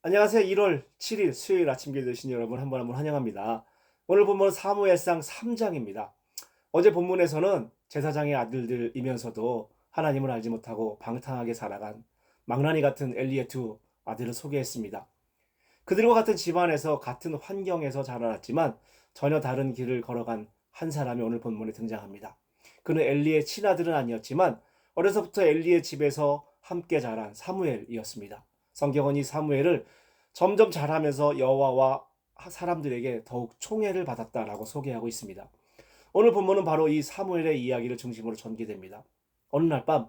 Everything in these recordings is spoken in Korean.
안녕하세요. 1월 7일 수요일 아침길 되신 여러분 한 번 한 번 환영합니다. 오늘 본문은 사무엘상 3장입니다. 어제 본문에서는 제사장의 아들들이면서도 하나님을 알지 못하고 방탕하게 살아간 망나니 같은 엘리의 두 아들을 소개했습니다. 그들과 같은 집안에서 같은 환경에서 자라났지만 전혀 다른 길을 걸어간 한 사람이 오늘 본문에 등장합니다. 그는 엘리의 친아들은 아니었지만 어려서부터 엘리의 집에서 함께 자란 사무엘이었습니다. 성경은 이 사무엘을 점점 자라면서 여호와와 사람들에게 더욱 총애를 받았다라고 소개하고 있습니다. 오늘 본문은 바로 이 사무엘의 이야기를 중심으로 전개됩니다. 어느 날 밤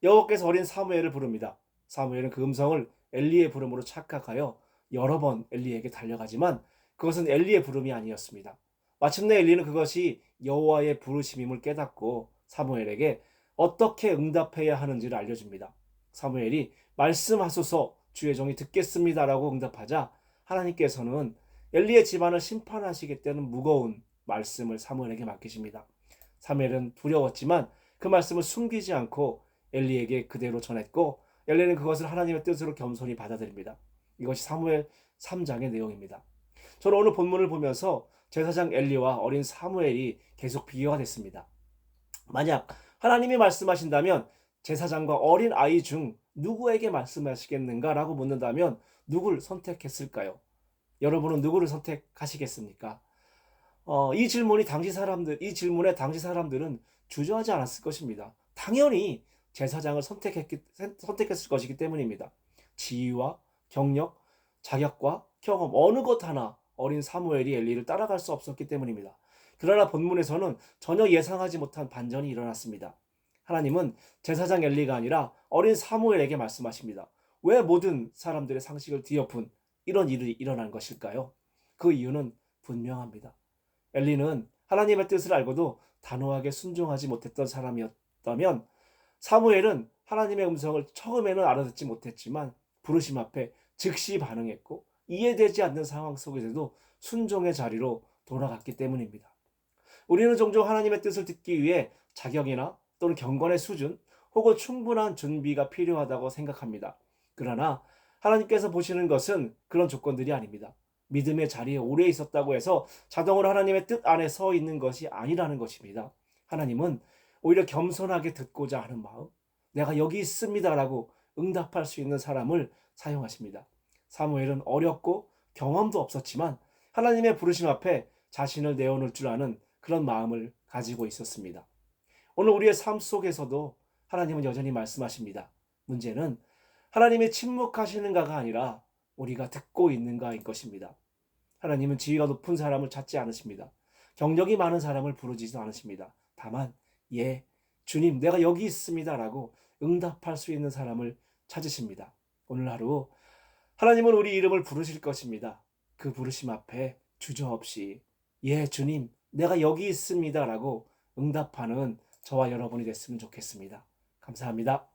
여호와께서 어린 사무엘을 부릅니다. 사무엘은 그 음성을 엘리의 부름으로 착각하여 여러 번 엘리에게 달려가지만 그것은 엘리의 부름이 아니었습니다. 마침내 엘리는 그것이 여호와의 부르심임을 깨닫고 사무엘에게 어떻게 응답해야 하는지를 알려줍니다. 사무엘이 말씀하소서 주의 종이 듣겠습니다라고 응답하자 하나님께서는 엘리의 집안을 심판하시겠다는 무거운 말씀을 사무엘에게 맡기십니다. 사무엘은 두려웠지만 그 말씀을 숨기지 않고 엘리에게 그대로 전했고 엘리는 그것을 하나님의 뜻으로 겸손히 받아들입니다. 이것이 사무엘 3장의 내용입니다. 저는 오늘 본문을 보면서 제사장 엘리와 어린 사무엘이 계속 비교가 됐습니다. 만약 하나님이 말씀하신다면 제사장과 어린 아이 중 누구에게 말씀하시겠는가라고 묻는다면 누굴 선택했을까요? 여러분은 누구를 선택하시겠습니까? 이 질문에 당시 사람들은 주저하지 않았을 것입니다. 당연히 제사장을 선택했을 것이기 때문입니다. 지위와 경력, 자격과 경험 어느 것 하나 어린 사무엘이 엘리를 따라갈 수 없었기 때문입니다. 그러나 본문에서는 전혀 예상하지 못한 반전이 일어났습니다. 하나님은 제사장 엘리가 아니라 어린 사무엘에게 말씀하십니다. 왜 모든 사람들의 상식을 뒤엎은 이런 일이 일어난 것일까요? 그 이유는 분명합니다. 엘리는 하나님의 뜻을 알고도 단호하게 순종하지 못했던 사람이었다면 사무엘은 하나님의 음성을 처음에는 알아듣지 못했지만 부르심 앞에 즉시 반응했고 이해되지 않는 상황 속에서도 순종의 자리로 돌아갔기 때문입니다. 우리는 종종 하나님의 뜻을 듣기 위해 자격이나 또는 경건의 수준 혹은 충분한 준비가 필요하다고 생각합니다. 그러나 하나님께서 보시는 것은 그런 조건들이 아닙니다. 믿음의 자리에 오래 있었다고 해서 자동으로 하나님의 뜻 안에 서 있는 것이 아니라는 것입니다. 하나님은 오히려 겸손하게 듣고자 하는 마음, 내가 여기 있습니다라고 응답할 수 있는 사람을 사용하십니다. 사무엘은 어렵고 경험도 없었지만 하나님의 부르심 앞에 자신을 내어놓을 줄 아는 그런 마음을 가지고 있었습니다. 오늘 우리의 삶 속에서도 하나님은 여전히 말씀하십니다. 문제는 하나님이 침묵하시는가가 아니라 우리가 듣고 있는가인 것입니다. 하나님은 지위가 높은 사람을 찾지 않으십니다. 경력이 많은 사람을 부르지도 않으십니다. 다만 예, 주님 내가 여기 있습니다라고 응답할 수 있는 사람을 찾으십니다. 오늘 하루 하나님은 우리 이름을 부르실 것입니다. 그 부르심 앞에 주저없이 예, 주님 내가 여기 있습니다라고 응답하는 저와 여러분이 됐으면 좋겠습니다. 감사합니다.